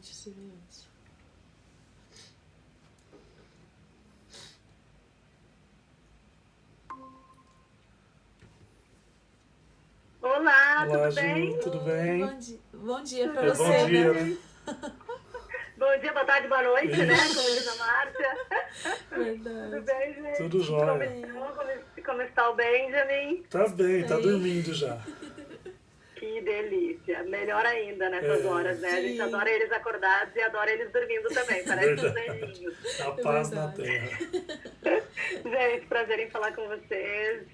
20 segundos. Olá, Olá, tudo Ju, bem? tudo bem? Bom dia pra É você, bom dia, né? né? Bom dia, boa tarde, boa noite, né? Ixi. Como diz a Márcia. Verdade. Tudo bem, gente? Tudo jóia. Como está o Benjamin? Tá bem, tá Bem. dormindo já. Que delícia. Melhor ainda nessas horas, né? A gente Sim. adora eles acordados e adora eles dormindo também. Parece uns Verdade. anjinhos. A paz na verdade. terra. Gente, prazer em falar com vocês.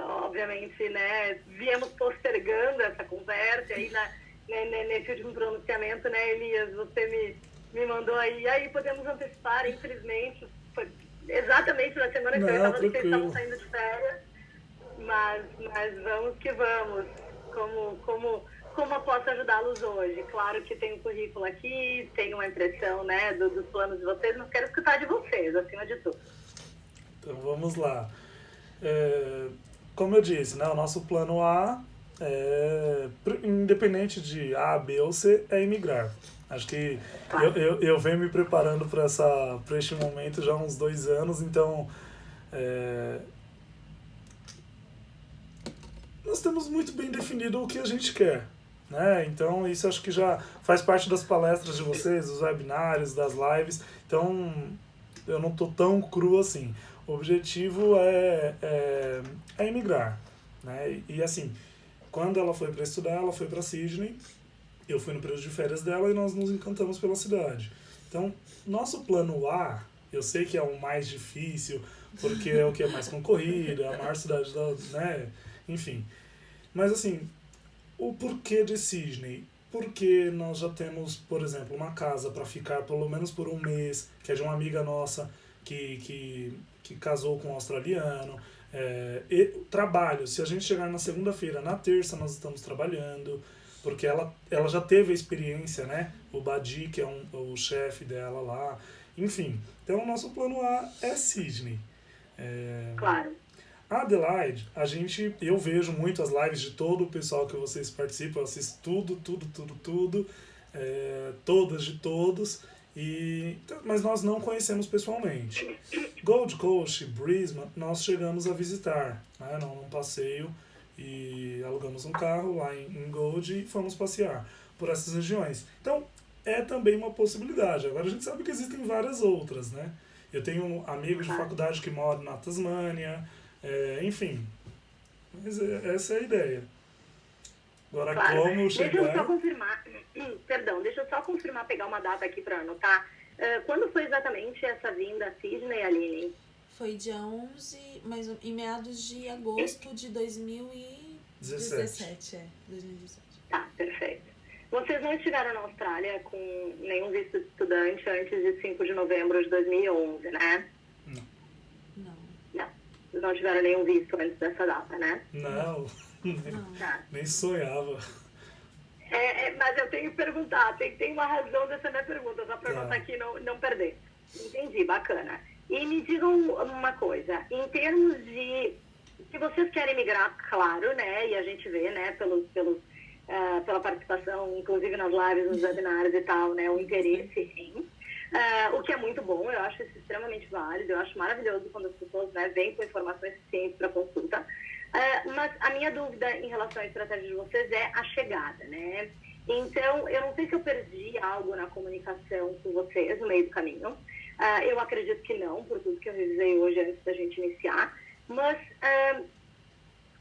Obviamente, né, viemos postergando essa conversa aí nesse último pronunciamento, né, Elias? Você me mandou aí. Aí podemos antecipar, infelizmente, foi exatamente na semana que Não, vocês estavam tranquilo. saindo de férias. Mas vamos que vamos. Como eu posso ajudá-los hoje? Claro que tem um currículo aqui, tem uma impressão, né, dos planos de vocês, mas quero escutar de vocês, acima de tudo. Então vamos lá. Como eu disse, né, o nosso plano A, independente de A, B ou C, é imigrar. Acho que eu venho me preparando para este momento já há uns 2 anos, então nós temos muito bem definido o que a gente quer. Né? Então isso acho que já faz parte das palestras de vocês, dos webinários, das lives. Então eu não estou tão cru assim. O objetivo é imigrar. Né? E assim, quando ela foi para estudar, ela foi para Sydney. Eu fui no período de férias dela e nós nos encantamos pela cidade. Então, nosso plano A, eu sei que é o mais difícil, porque é o que é mais concorrido, é a maior cidade né? Enfim. Mas assim, o porquê de Sydney? Porque nós já temos, por exemplo, uma casa para ficar pelo menos por um mês, que é de uma amiga nossa que casou com um australiano. E trabalho, se a gente chegar na segunda-feira, na terça nós estamos trabalhando, porque ela já teve a experiência, né? O Badi, que é o chefe dela lá. Enfim, então o nosso plano A é Sydney. Claro. A Adelaide, eu vejo muito as lives de todo o pessoal que vocês participam, eu assisto tudo, todas de todos, mas nós não conhecemos pessoalmente. Gold Coast, Brisbane, nós chegamos a visitar, né, num passeio, e alugamos um carro lá em Gold e fomos passear por essas regiões. Então, é também uma possibilidade. Agora a gente sabe que existem várias outras, né? Eu tenho amigos de faculdade que moram na Tasmânia, enfim, mas essa é a ideia. Agora, Claro. como Deixa eu chegar... só confirmar, deixa eu só confirmar, pegar uma data aqui para anotar. Quando foi exatamente essa vinda a Sydney, Aline? Foi dia 11, mas em meados de agosto de 2017. 2017. Tá, perfeito. Vocês não estiveram na Austrália com nenhum visto de estudante antes de 5 de novembro de 2011, né? Não. Não. Vocês não tiveram nenhum visto antes dessa data, né? Não, Tá. nem sonhava. Mas eu tenho que perguntar, tem uma razão dessa minha pergunta, só para anotar aqui e não perder. Entendi, bacana. E me digam uma coisa, em termos de... Se vocês querem migrar, claro, né? E a gente vê, né, pela participação, inclusive nas lives, nos webinários e tal, né? O interesse, sim. O que é muito bom, eu acho isso extremamente válido, eu acho maravilhoso quando as pessoas, né, vêm com informações suficientes para consulta. Mas a minha dúvida em relação à estratégia de vocês é a chegada, né? Então, eu não sei se eu perdi algo na comunicação com vocês no meio do caminho. Eu acredito que não, por tudo que eu revisei hoje antes da gente iniciar. Mas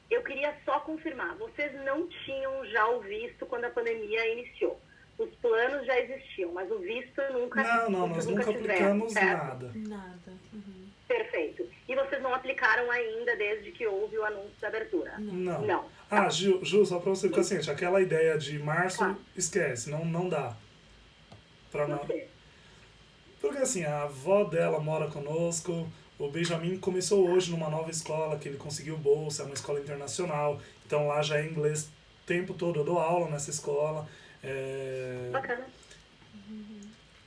eu queria só confirmar, vocês não tinham já o visto quando a pandemia iniciou. Os planos já existiam, mas o visto nunca... Não, nós nunca aplicamos certo? nada. Uhum. Perfeito. E vocês não aplicaram ainda desde que houve o anúncio da abertura? Não. Ah, Ju, só pra você ficar ciente, aquela ideia de março, esquece, não dá. Por quê? Porque assim, a avó dela mora conosco, o Benjamin começou hoje numa nova escola, que ele conseguiu bolsa, é uma escola internacional, então lá já é inglês o tempo todo, eu dou aula nessa escola. Bacana.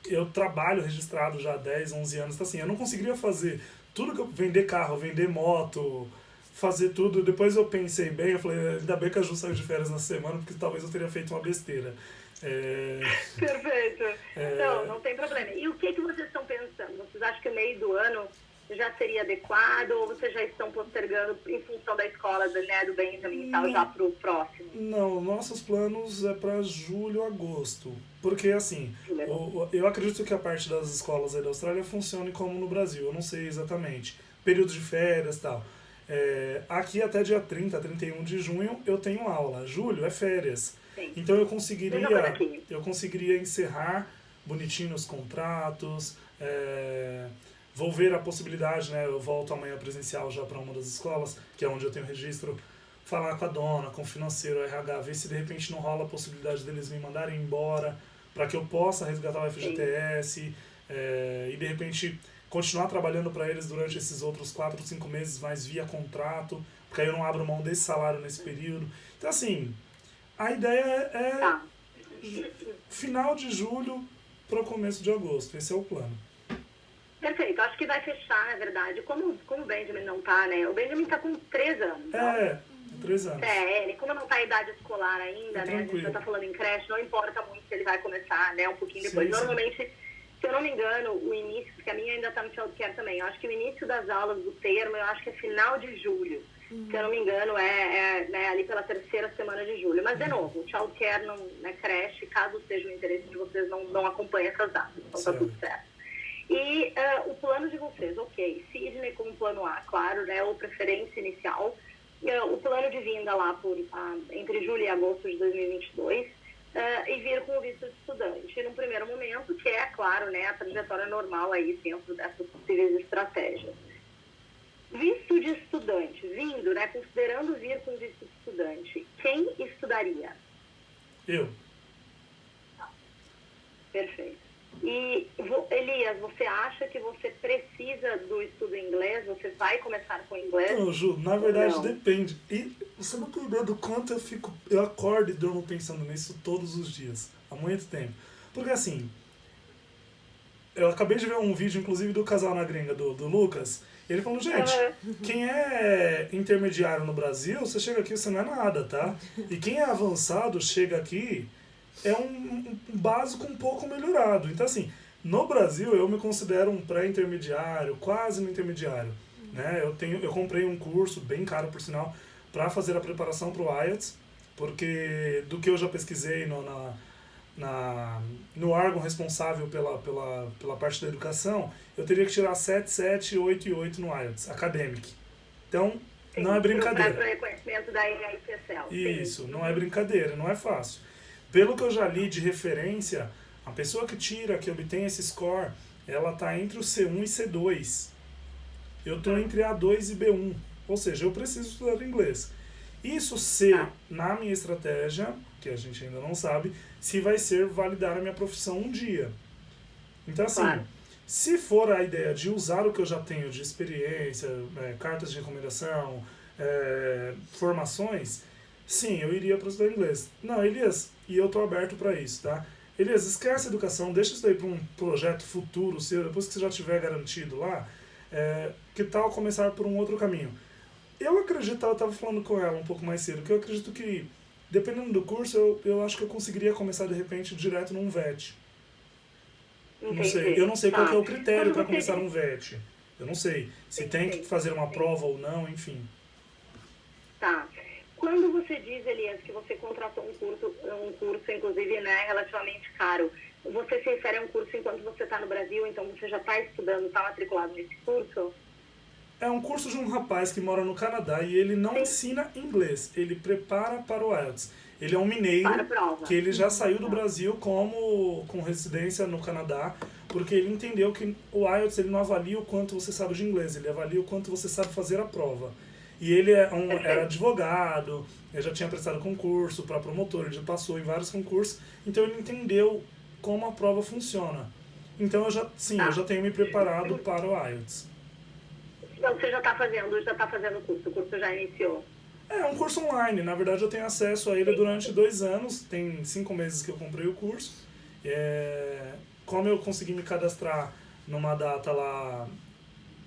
Eu trabalho registrado já há 10, 11 anos, então assim, eu não conseguiria fazer tudo que eu... Vender carro, vender moto, fazer tudo. Depois eu pensei bem, eu falei, ainda bem que a Ju saiu de férias na semana, porque talvez eu teria feito uma besteira. Perfeito. Não tem problema. E o que vocês estão pensando? Vocês acham que o meio do ano já seria adequado ou vocês já estão postergando em função da escola do Benjamin e tal, já para o próximo? Não, nossos planos é para julho, agosto. Porque, assim, eu acredito que a parte das escolas aí da Austrália funcione como no Brasil. Eu não sei exatamente. Período de férias e tal. Aqui até dia 30, 31 de junho eu tenho aula. Julho é férias. Sim. Então eu conseguiria encerrar bonitinho os contratos. Vou ver a possibilidade, né? Eu volto amanhã presencial já para uma das escolas, que é onde eu tenho registro, falar com a dona, com o financeiro, o RH, ver se de repente não rola a possibilidade deles me mandarem embora, para que eu possa resgatar o FGTS e de repente continuar trabalhando para eles durante esses outros 4, 5 meses, mas via contrato, porque aí eu não abro mão desse salário nesse período. Então, assim, a ideia é final de julho para o começo de agosto. Esse é o plano. Perfeito. Acho que vai fechar, na verdade. Como o Benjamin não tá, né? O Benjamin tá com 3 anos. 3 anos. Ele como não tá em idade escolar ainda, né? A gente já tá falando em creche, não importa muito se ele vai começar, né? Um pouquinho depois. Sim. Normalmente, se eu não me engano, o início, porque a minha ainda tá no childcare também, eu acho que o início das aulas do termo, eu acho que é final de julho. Se eu não me engano, né, ali pela 3ª semana de julho. Mas, de novo, o childcare, né, creche, caso seja o interesse de vocês, não acompanha essas datas. Então tá tudo certo. E o plano de vocês, ok, Sydney como plano A, claro, né, ou preferência inicial, o plano de vinda lá entre julho e agosto de 2022 e vir com o visto de estudante. E num primeiro momento, que é, claro, né, a trajetória normal aí dentro dessas possíveis estratégias. Visto de estudante, vindo, né, considerando vir com visto de estudante, quem estudaria? Eu. Perfeito. E, Elias, você acha que você precisa do estudo em inglês? Você vai começar com inglês? Não, Ju, na verdade depende. E você não tem ideia do quanto eu acordo e durmo pensando nisso todos os dias, há muito tempo. Porque assim, eu acabei de ver um vídeo, inclusive, do casal na gringa, do Lucas, e ele falou, gente, quem é intermediário no Brasil, você chega aqui, você não é nada, tá? E quem é avançado, chega aqui, é um básico um pouco melhorado. Então, assim, no Brasil eu me considero um pré-intermediário, quase um intermediário. Né? Eu comprei um curso, bem caro por sinal, para fazer a preparação para o IELTS, porque do que eu já pesquisei no órgão responsável pela parte da educação, eu teria que tirar 7, 7, 8 e 8 no IELTS, academic. Então, não é brincadeira. Para o reconhecimento da IELTS. Isso, não é brincadeira, não é fácil. Pelo que eu já li de referência, a pessoa que obtém esse score, ela está entre o C1 e C2. Eu estou entre A2 e B1, ou seja, eu preciso estudar inglês. Isso na minha estratégia, que a gente ainda não sabe, se vai ser validar a minha profissão um dia. Então, assim, se for a ideia de usar o que eu já tenho de experiência, cartas de recomendação, formações, sim, eu iria para estudar inglês. Não, Elias, e eu estou aberto para isso, tá? Elias, esquece a educação, deixa isso daí para um projeto futuro seu, depois que você já tiver garantido lá, que tal começar por um outro caminho? Eu acredito, eu estava falando com ela um pouco mais cedo, que eu acredito que, dependendo do curso, eu acho que eu conseguiria começar, de repente, direto num VET. Eu não sei qual que é o critério para começar um VET. Eu não sei se tem que fazer uma prova ou não, enfim. Tá. Quando você diz, Elias, que você contratou um curso inclusive, né, relativamente caro, você se refere a um curso enquanto você está no Brasil, então você já está estudando, está matriculado nesse curso? É um curso de um rapaz que mora no Canadá e ele não ensina inglês, ele prepara para o IELTS. Ele é um mineiro que ele já saiu do Brasil com residência no Canadá, porque ele entendeu que o IELTS ele não avalia o quanto você sabe de inglês, ele avalia o quanto você sabe fazer a prova. E ele era advogado, ele já tinha prestado concurso para promotor, ele já passou em vários concursos, então ele entendeu como a prova funciona. Então eu já tenho me preparado para o IELTS. Então você já está fazendo o curso já iniciou? É um curso online, na verdade eu tenho acesso a ele durante 2 anos, tem 5 meses que eu comprei o curso. Como eu consegui me cadastrar numa data lá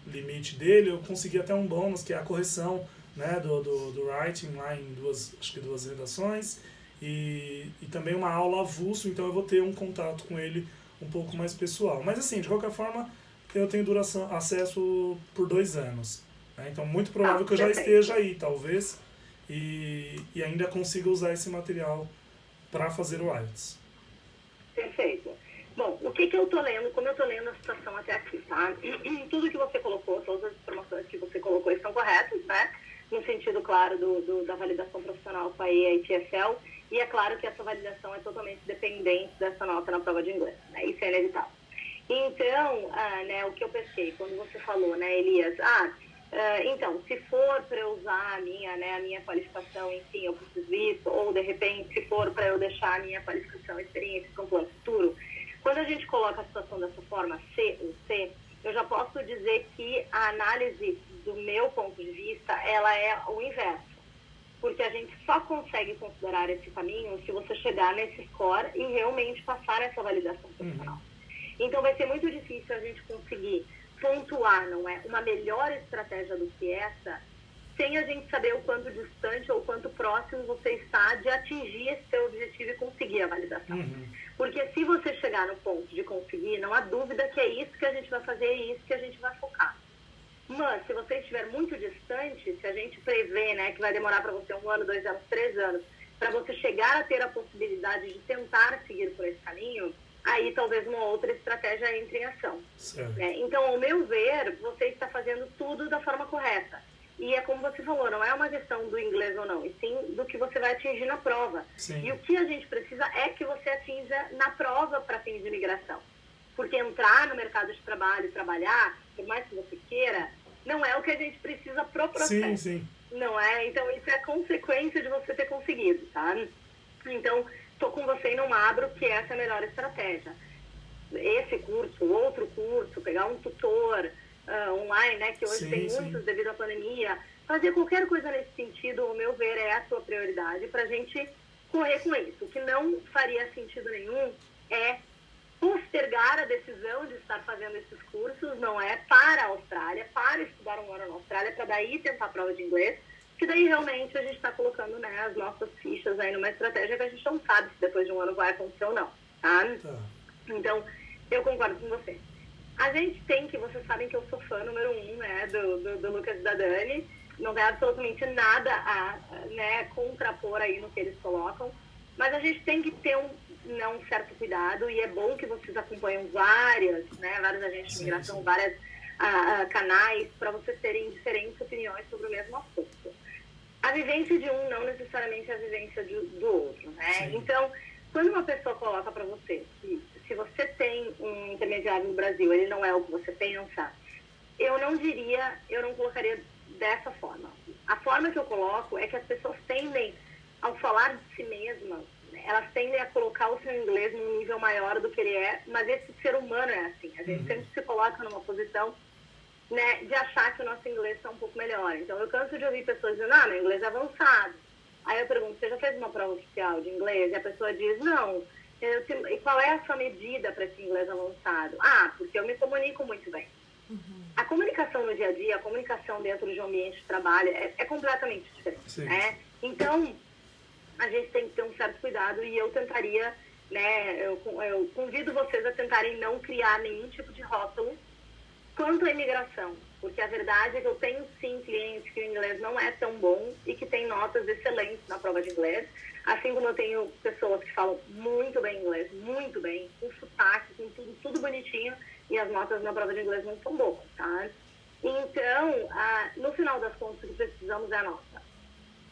limite dele, eu consegui até um bônus, que é a correção né, do writing lá em acho que duas redações, e também uma aula avulso, então eu vou ter um contato com ele um pouco mais pessoal. Mas assim, de qualquer forma, eu tenho acesso por 2 anos. Né? Então, muito provável que eu já esteja aí, talvez, e ainda consiga usar esse material para fazer o IELTS. Perfeito. Bom, o que eu tô lendo, como eu tô lendo a situação até aqui, tá? Tudo que você colocou, todas as informações que você colocou estão corretas, né? No sentido, claro, da validação profissional com a EITSL, e é claro que essa validação é totalmente dependente dessa nota na prova de inglês, né? Isso é inevitável. Então, né, o que eu pesquei, quando você falou, né, Elias, então, se for para eu usar a minha qualificação, enfim, eu preciso isso, ou de repente, se for para eu deixar a minha qualificação, experiência com plano futuro, quando a gente coloca a situação dessa forma, C ou C, eu já posso dizer que a análise, do meu ponto de vista, ela é o inverso. Porque a gente só consegue considerar esse caminho se você chegar nesse score e realmente passar essa validação profissional. Então vai ser muito difícil a gente conseguir pontuar, não é, uma melhor estratégia do que essa, sem a gente saber o quanto distante ou quanto próximo você está de atingir esse seu objetivo e conseguir a validação. Porque se você chegar no ponto de conseguir, não há dúvida que é isso que a gente vai fazer e é isso que a gente vai focar. Mas se você estiver muito distante, se a gente prevê, né, que vai demorar para você 1 ano, 2 anos, 3 anos, para você chegar a ter a possibilidade de tentar seguir por esse caminho, aí talvez uma outra estratégia entre em ação. Né? Então, ao meu ver, você está fazendo tudo da forma correta. E é como você falou, não é uma questão do inglês ou não, e sim do que você vai atingir na prova. Sim. E o que a gente precisa é que você atinja na prova para fins de imigração. Porque entrar no mercado de trabalho e trabalhar, por mais que você queira, não é o que a gente precisa pro processo. Sim, sim. Não é? Então, isso é consequência de você ter conseguido, tá? Então, estou com você e não abro, que essa é a melhor estratégia. Esse curso, outro curso, pegar um tutor online, né, que hoje tem muitos devido à pandemia, fazer qualquer coisa nesse sentido, ao meu ver, é a sua prioridade para a gente correr com isso. O que não faria sentido nenhum é postergar a decisão de estar fazendo esses cursos, não é, para a Austrália, para estudar 1 ano na Austrália, para daí tentar a prova de inglês, que daí realmente a gente está colocando, né, as nossas fichas aí numa estratégia que a gente não sabe se depois de 1 ano vai acontecer ou não, tá? Então, eu concordo com você. A gente tem que, vocês sabem que eu sou fã número 1, né, do Lucas e da Dani, não tem absolutamente nada a, né, contrapor aí no que eles colocam, mas a gente tem que ter um certo cuidado, e é bom que vocês acompanham vários agentes de imigração, vários canais, para vocês terem diferentes opiniões sobre o mesmo assunto. A vivência de um não necessariamente é a vivência do outro, né? Então, quando uma pessoa coloca para você que se você tem um intermediário no Brasil, ele não é o que você pensa, eu não colocaria dessa forma. A forma que eu coloco é que as pessoas tendem, ao falar de si mesmas, elas tendem a colocar o seu inglês num nível maior do que ele é, mas esse ser humano é assim. A gente sempre se coloca numa posição, né, de achar que o nosso inglês está um pouco melhor. Então, eu canso de ouvir pessoas dizendo, meu inglês é avançado. Aí eu pergunto, você já fez uma prova oficial de inglês? E a pessoa diz, não. E qual é a sua medida para esse inglês avançado? Porque eu me comunico muito bem. A comunicação no dia a dia, a comunicação dentro de um ambiente de trabalho é completamente diferente, né? Então, a gente tem que ter um certo cuidado, e eu tentaria, né, eu convido vocês a tentarem não criar nenhum tipo de rótulo quanto à imigração, porque a verdade é que eu tenho sim clientes que o inglês não é tão bom e que têm notas excelentes na prova de inglês, assim como eu tenho pessoas que falam muito bem inglês, muito bem, com sotaque, com tudo bonitinho, e as notas na prova de inglês não são boas, tá? Então, no final das contas, o que precisamos é a nota.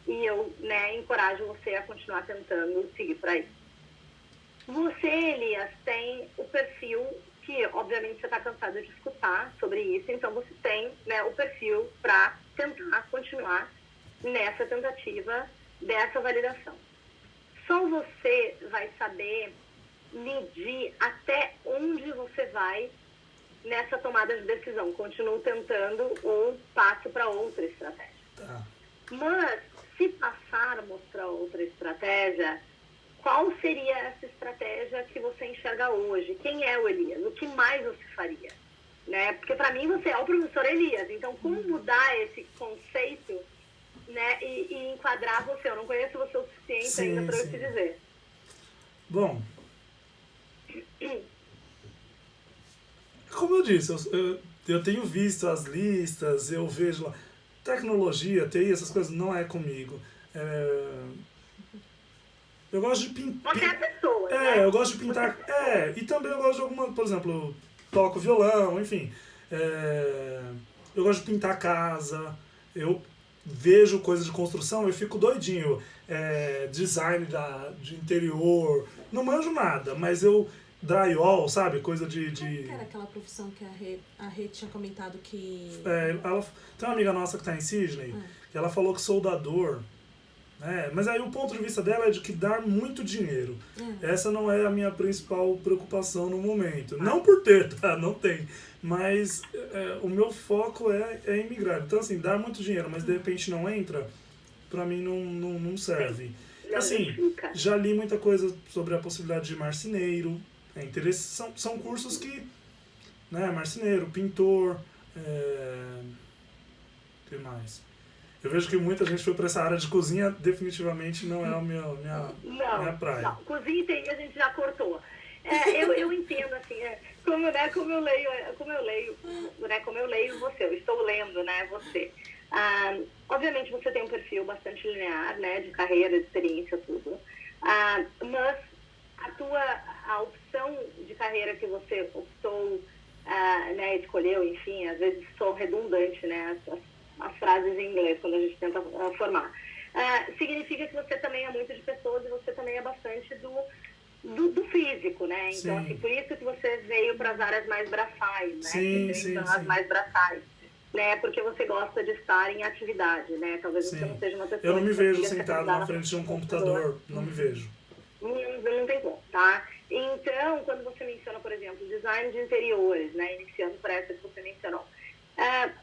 E eu, né, encorajo você a continuar tentando seguir por aí. Você, Elias, tem o perfil que, obviamente, você está cansado de escutar sobre isso, então você tem, né, o perfil para tentar continuar nessa tentativa dessa validação. Só você vai saber medir até onde você vai nessa tomada de decisão. Continuo tentando ou passo para outra estratégia. Mas, se passarmos para outra estratégia, qual seria essa estratégia que você enxerga hoje? Quem é o Elias? O que mais você faria? Né? Porque para mim você é o professor Elias, então como mudar esse conceito né, e enquadrar você. Eu não conheço você o suficiente ainda para eu te dizer. Bom, como eu disse, eu tenho visto as listas, eu vejo lá, tecnologia, TI, essas coisas não é comigo. Eu gosto de pintar. Você é a pessoa, né? Eu gosto de pintar. E também eu gosto de alguma, por exemplo, eu toco violão, enfim. Eu gosto de pintar casa, eu vejo coisas de construção, eu fico doidinho. Design de interior, não manjo nada, mas eu drywall, sabe? Coisa de... Como que era aquela profissão que a Rê tinha comentado que... tem uma amiga nossa que está em Sydney, que ela falou que soldador, mas aí o ponto de vista dela é de que dá muito dinheiro. Essa não é a minha principal preocupação no momento. Não por ter, tá? Não tem. Mas o meu foco é imigrar. Então, assim, dá muito dinheiro, mas de repente não entra, pra mim não serve. Assim, já li muita coisa sobre a possibilidade de marceneiro. São cursos que, né, marceneiro, pintor, o que mais? Eu vejo que muita gente foi para essa área de cozinha, definitivamente não é a minha praia. Não, cozinha e TI a gente já cortou. Eu entendo, assim, como eu leio você, eu estou lendo, né, você. Obviamente você tem um perfil bastante linear, né, de carreira, de experiência, tudo. Mas a opção de carreira que você optou, né, escolheu, enfim, às vezes sou redundante, né, as frases em inglês quando a gente tenta formar. Significa que você também é muito de pessoas e você também é bastante do físico, né? Então, assim, por isso que você veio para as áreas mais braçais, né? Sim. As mais braçais, né? Porque você gosta de estar em atividade, né? Talvez você não seja uma pessoa... Eu não me vejo sentado na frente de um computador, não me vejo. Não tem como, tá? Então, quando você menciona, por exemplo, design de interiores, né? Iniciando por essa que você mencionou.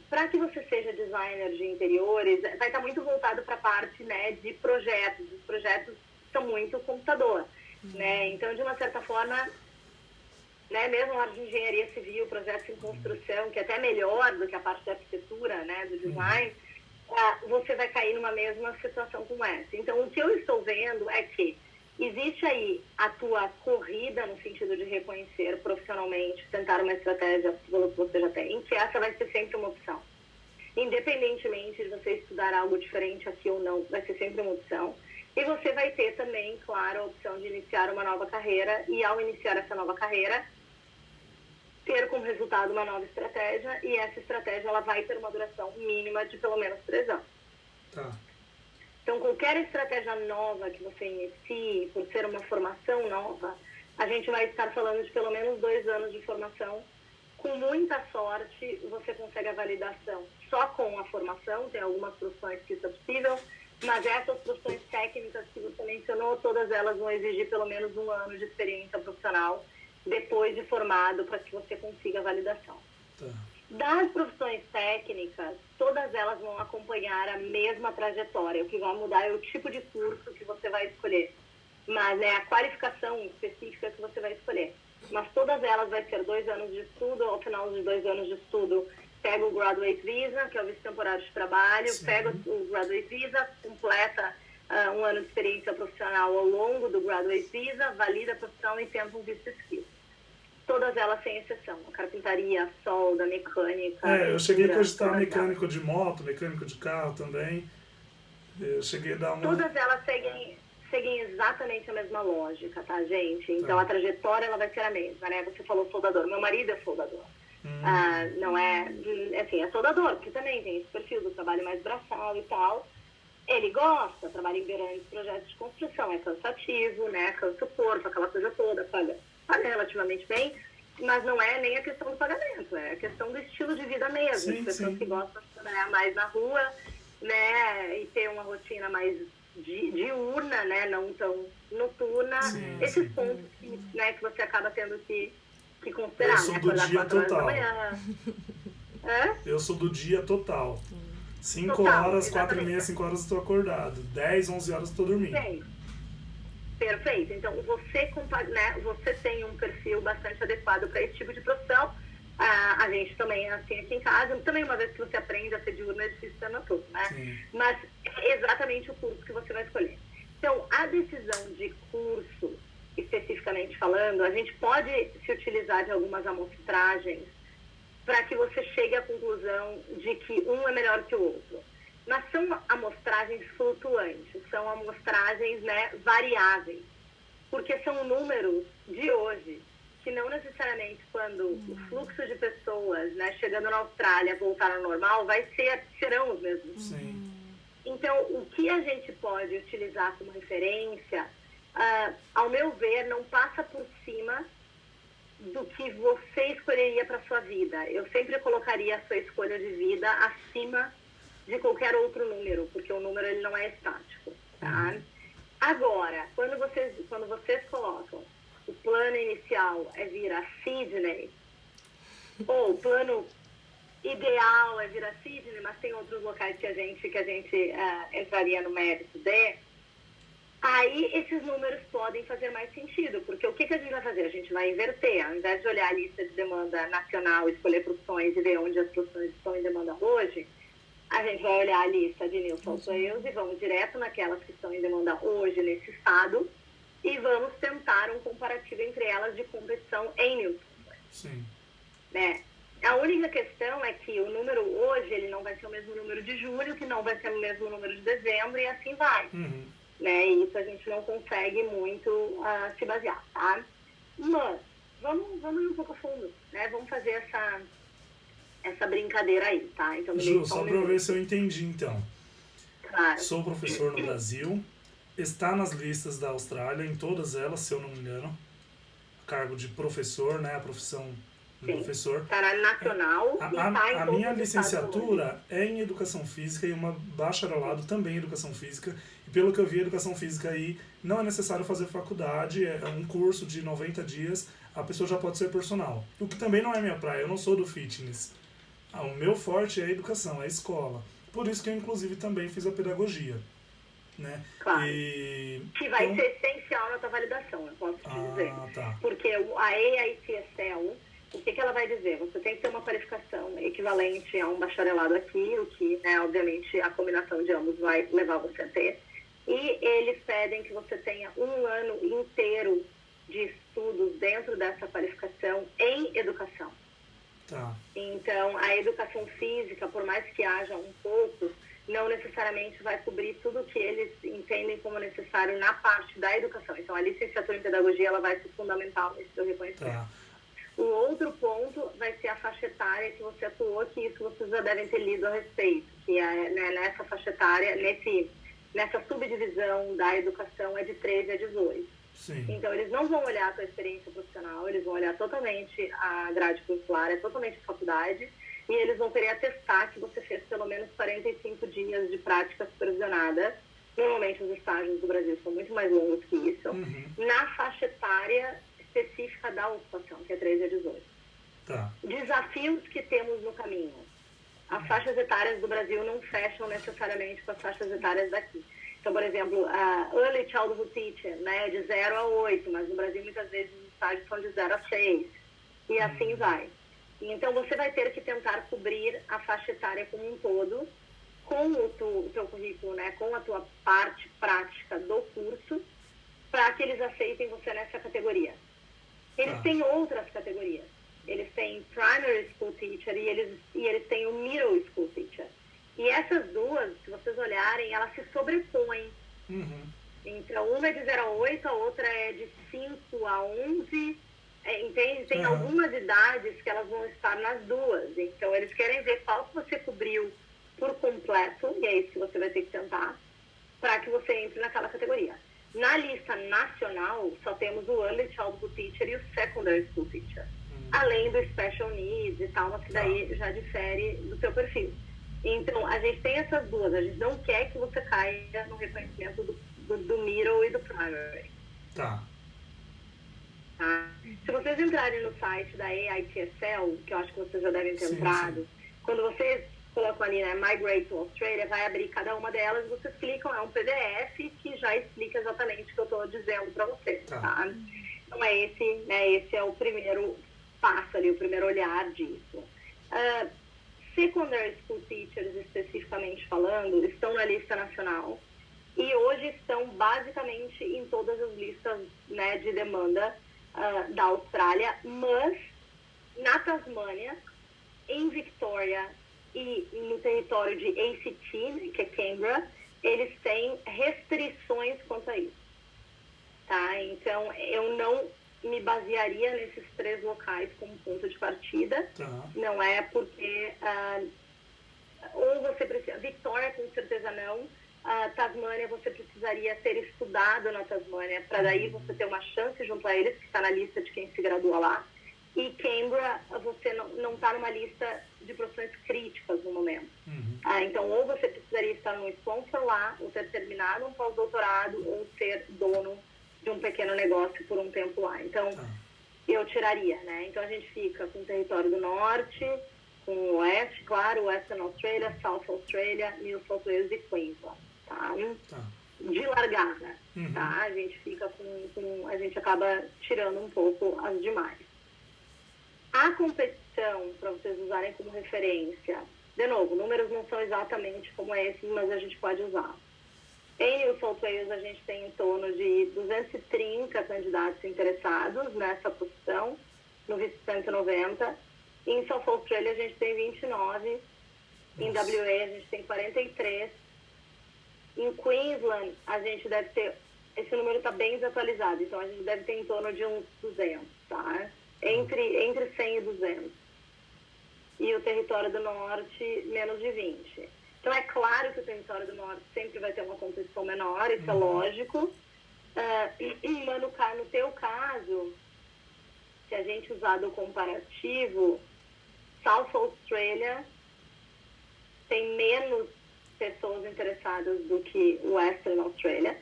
Para que você seja designer de interiores, vai estar muito voltado para a parte, né, de projetos. Os projetos são muito computador, né? Então, de uma certa forma, né, mesmo a área de engenharia civil, projetos em construção, que é até melhor do que a parte da arquitetura, né, do design, você vai cair numa mesma situação como essa. Então, o que eu estou vendo é que existe aí a tua corrida no sentido de reconhecer profissionalmente, tentar uma estratégia que você já tem, que essa vai ser sempre uma opção. Independentemente de você estudar algo diferente aqui ou não, vai ser sempre uma opção. E você vai ter também, claro, a opção de iniciar uma nova carreira e, ao iniciar essa nova carreira, ter como resultado uma nova estratégia, e essa estratégia ela vai ter uma duração mínima de pelo menos 3 anos. Tá. Então, qualquer estratégia nova que você inicie, por ser uma formação nova, a gente vai estar falando de pelo menos 2 anos de formação. Com muita sorte, você consegue a validação só com a formação, tem algumas profissões que isso é possível, mas essas profissões técnicas que você mencionou, todas elas vão exigir pelo menos 1 ano de experiência profissional depois de formado para que você consiga a validação. Tá. Das profissões técnicas, todas elas vão acompanhar a mesma trajetória. O que vai mudar é o tipo de curso que você vai escolher, mas é a qualificação específica que você vai escolher. Mas todas elas vai ser 2 anos de estudo. Ao final de 2 anos de estudo, pega o Graduate Visa, que é o visto temporário de trabalho, pega o Graduate Visa, completa 1 ano de experiência profissional ao longo do Graduate Visa, valida a profissão e tenta um visto skill. Todas elas sem exceção. A carpintaria, a solda, a mecânica... eu cheguei a cogitar mecânico de moto, mecânico de carro também. Eu cheguei a dar uma... Todas elas seguem exatamente a mesma lógica, tá, gente? Então, a trajetória ela vai ser a mesma, né? Você falou soldador. Meu marido é soldador. Não é... Assim, é soldador, porque também tem esse perfil do trabalho mais braçal e tal. Ele gosta, trabalha em grandes projetos de construção. É cansativo, né? Cansa o corpo, aquela coisa toda, paga relativamente bem, mas não é nem a questão do pagamento, é a questão do estilo de vida mesmo. As pessoas que gostam de trabalhar mais na rua, né, e ter uma rotina mais diurna, né, não tão noturna, esses pontos que, né, que você acaba tendo que considerar. Eu sou do dia total. Eu sou do dia total. 5 horas, 4h30, 5 horas eu estou acordado. 10, 11 horas eu estou dormindo. Sim. Perfeito. Então, você tem um perfil bastante adequado para esse tipo de profissão. A gente também é assim aqui em casa. Também, uma vez que você aprende a ser diurna, é difícil ser noturno, né? Mas exatamente o curso que você vai escolher. Então, a decisão de curso, especificamente falando, a gente pode se utilizar de algumas amostragens para que você chegue à conclusão de que um é melhor que o outro. Mas são amostragens flutuantes, são amostragens, né, variáveis, porque são números de hoje, que não necessariamente quando o fluxo de pessoas, né, chegando na Austrália voltar ao normal, serão os mesmos. Sim. Então, o que a gente pode utilizar como referência, ao meu ver, não passa por cima do que você escolheria para sua vida. Eu sempre colocaria a sua escolha de vida acima de qualquer outro número, porque o número ele não é estático, tá? Agora, quando vocês colocam o plano inicial é vir a Sydney, ou o plano ideal é vir a Sydney, mas tem outros locais que a gente entraria no mérito de, aí esses números podem fazer mais sentido, porque o que a gente vai fazer? A gente vai inverter, ao invés de olhar a lista de demanda nacional, escolher profissões e ver onde as profissões estão em demanda hoje, a gente vai olhar a lista de New South Wales e vamos direto naquelas que estão em demanda hoje nesse estado e vamos tentar um comparativo entre elas de competição em New South Wales. Sim. Né? A única questão é que o número hoje ele não vai ser o mesmo número de julho, que não vai ser o mesmo número de dezembro e assim vai. Né? E isso a gente não consegue muito se basear, tá? Mas vamos ir um pouco a fundo, né? Vamos fazer essa brincadeira aí, tá? Então, Ju, só para ver se eu entendi, então. Claro. Sou professor no Brasil, está nas listas da Austrália, em todas elas, se eu não me engano, cargo de professor, né? A profissão de professor. Está na nacional e está em a todos minha os licenciatura é em Educação Física e uma bacharelado também em Educação Física. E pelo que eu vi, Educação Física aí não é necessário fazer faculdade, é um curso de 90 dias, a pessoa já pode ser personal. O que também não é minha praia, eu não sou do fitness. O meu forte é a educação, é a escola. Por isso que eu, inclusive, também fiz a pedagogia. Né? Claro. Que vai ser essencial na tua validação, eu posso te dizer. Tá. Porque a AITSL, o que ela vai dizer? Você tem que ter uma qualificação equivalente a um bacharelado aqui, o que, né, obviamente, a combinação de ambos vai levar você a ter. E eles pedem que você tenha um ano inteiro de estudos dentro dessa qualificação em educação. Tá. Então, a educação física, por mais que haja um pouco, não necessariamente vai cobrir tudo que eles entendem como necessário na parte da educação. Então, a licenciatura em pedagogia ela vai ser fundamental nesse seu reconhecimento. Tá. O outro ponto vai ser a faixa etária que você atuou, que isso vocês já devem ter lido a respeito, que é, né, nessa faixa etária, nessa subdivisão da educação é de 13 a 18. Sim. Então, eles não vão olhar a tua experiência profissional, eles vão olhar totalmente a grade curricular, é totalmente a faculdade, e eles vão querer atestar que você fez pelo menos 45 dias de prática supervisionada. Normalmente, os estágios do Brasil são muito mais longos que isso. Na faixa etária específica da ocupação, que é 13 a 18. Tá. Desafios que temos no caminho. As faixas etárias do Brasil não fecham necessariamente com as faixas etárias daqui. Então, por exemplo, a Early Childhood Teacher, né, de 0 a 8, mas no Brasil muitas vezes os estágios são de 0 a 6, e assim vai. Então, você vai ter que tentar cobrir a faixa etária como um todo, com o teu currículo, né, com a tua parte prática do curso, para que eles aceitem você nessa categoria. Eles têm outras categorias. Eles têm Primary School Teacher e eles têm o Middle School Teacher. E essas duas, se vocês olharem, elas se sobrepõem. Então, uma é de 0 a 8, a outra é de 5 a 11, entende? Tem algumas idades que elas vão estar nas duas. Então, eles querem ver qual que você cobriu por completo, e é isso que você vai ter que tentar, para que você entre naquela categoria. Na lista nacional, só temos o Early Childhood Teacher e o Secondary School Teacher. Além do Special Needs e tal, mas que daí já difere do seu perfil. Então, a gente tem essas duas. A gente não quer que você caia no reconhecimento do Middle e do Primary. Tá. Se vocês entrarem no site da AITSL, que eu acho que vocês já devem ter entrado, quando vocês colocam ali, né, Migrate to Australia, vai abrir cada uma delas, vocês clicam, é um PDF que já explica exatamente o que eu estou dizendo para vocês, tá? Então, esse é o primeiro passo ali, o primeiro olhar disso. secondary school teachers, especificamente falando, estão na lista nacional e hoje estão basicamente em todas as listas, né, de demanda da Austrália, mas na Tasmânia, em Victoria e no território de ACT, que é Canberra, eles têm restrições quanto a isso. Tá? Então, eu não me basearia nesses 3 locais como ponto de partida. Não é porque ou você precisa... Victoria, com certeza não. Tasmânia, você precisaria ter estudado na Tasmânia para daí você ter uma chance junto a eles, que está na lista de quem se gradua lá. E Canberra, você não está numa lista de profissões críticas no momento. Então, ou você precisaria estar num sponsor lá, ou ter terminado um pós-doutorado, ou ser dono de um pequeno negócio por um tempo lá. Então, eu tiraria, né? Então, a gente fica com o território do norte, com o oeste, claro, Western Australia, South Australia, New South Wales e Queensland, tá? De largada, tá? A gente fica a gente acaba tirando um pouco as demais. A competição, para vocês usarem como referência, de novo, números não são exatamente como esses, mas a gente pode usar. Em New South Wales, a gente tem em torno de 230 candidatos interessados nessa posição, no vice 190. Em South Australia, a gente tem 29. Em WA, a gente tem 43. Em Queensland, a gente deve ter... Esse número está bem desatualizado, então a gente deve ter em torno de uns 200, tá? Entre 100 e 200. E o território do norte, menos de 20. Então, é claro que o território do norte sempre vai ter uma competição menor, isso é lógico. Mas no teu caso, se a gente usar do comparativo, South Australia tem menos pessoas interessadas do que Western Australia.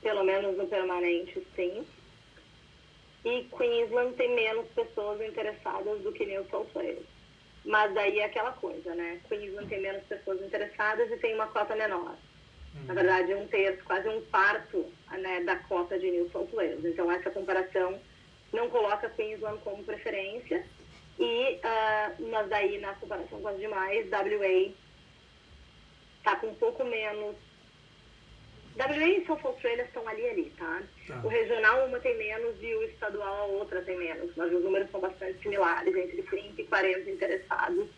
Pelo menos no permanente, sim. E Queensland tem menos pessoas interessadas do que New South Wales. Mas daí é aquela coisa, né? Queensland tem menos pessoas interessadas e tem uma cota menor. Na verdade, 1/3, quase 1/4, né, da cota de New South Wales. Então, essa comparação não coloca Queensland como preferência. Mas daí, na comparação com as demais, WA está com um pouco menos. WA e South Australia estão ali, tá? O regional, uma tem menos e o estadual, a outra tem menos. Mas os números são bastante similares, entre 30 e 40 interessados,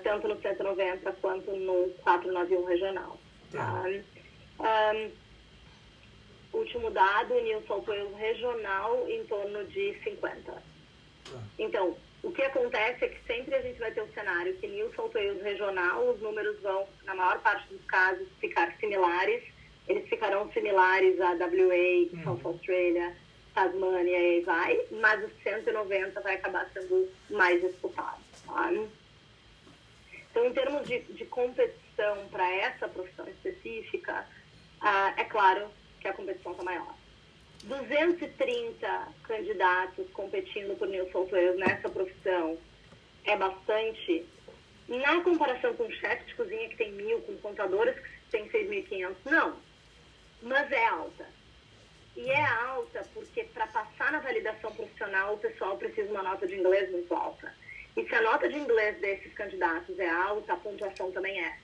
tanto no 190 quanto no 491 regional. Tá? Último dado, New South Wales regional, em torno de 50. Então, o que acontece é que sempre a gente vai ter o cenário que New South Wales regional, os números vão, na maior parte dos casos, ficar similares. Eles ficarão similares a WA, South Australia, Tasmânia e vai, mas o 190 vai acabar sendo mais disputado. Tá? Então, em termos de competição para essa profissão específica, é claro que a competição está maior. 230 candidatos competindo por New South Wales nessa profissão é bastante. Na comparação com um chefe de cozinha que tem 1.000, com contadores que tem 6.500, não. Mas é alta. E é alta porque para passar na validação profissional o pessoal precisa de uma nota de inglês muito alta. E se a nota de inglês desses candidatos é alta, a pontuação também é.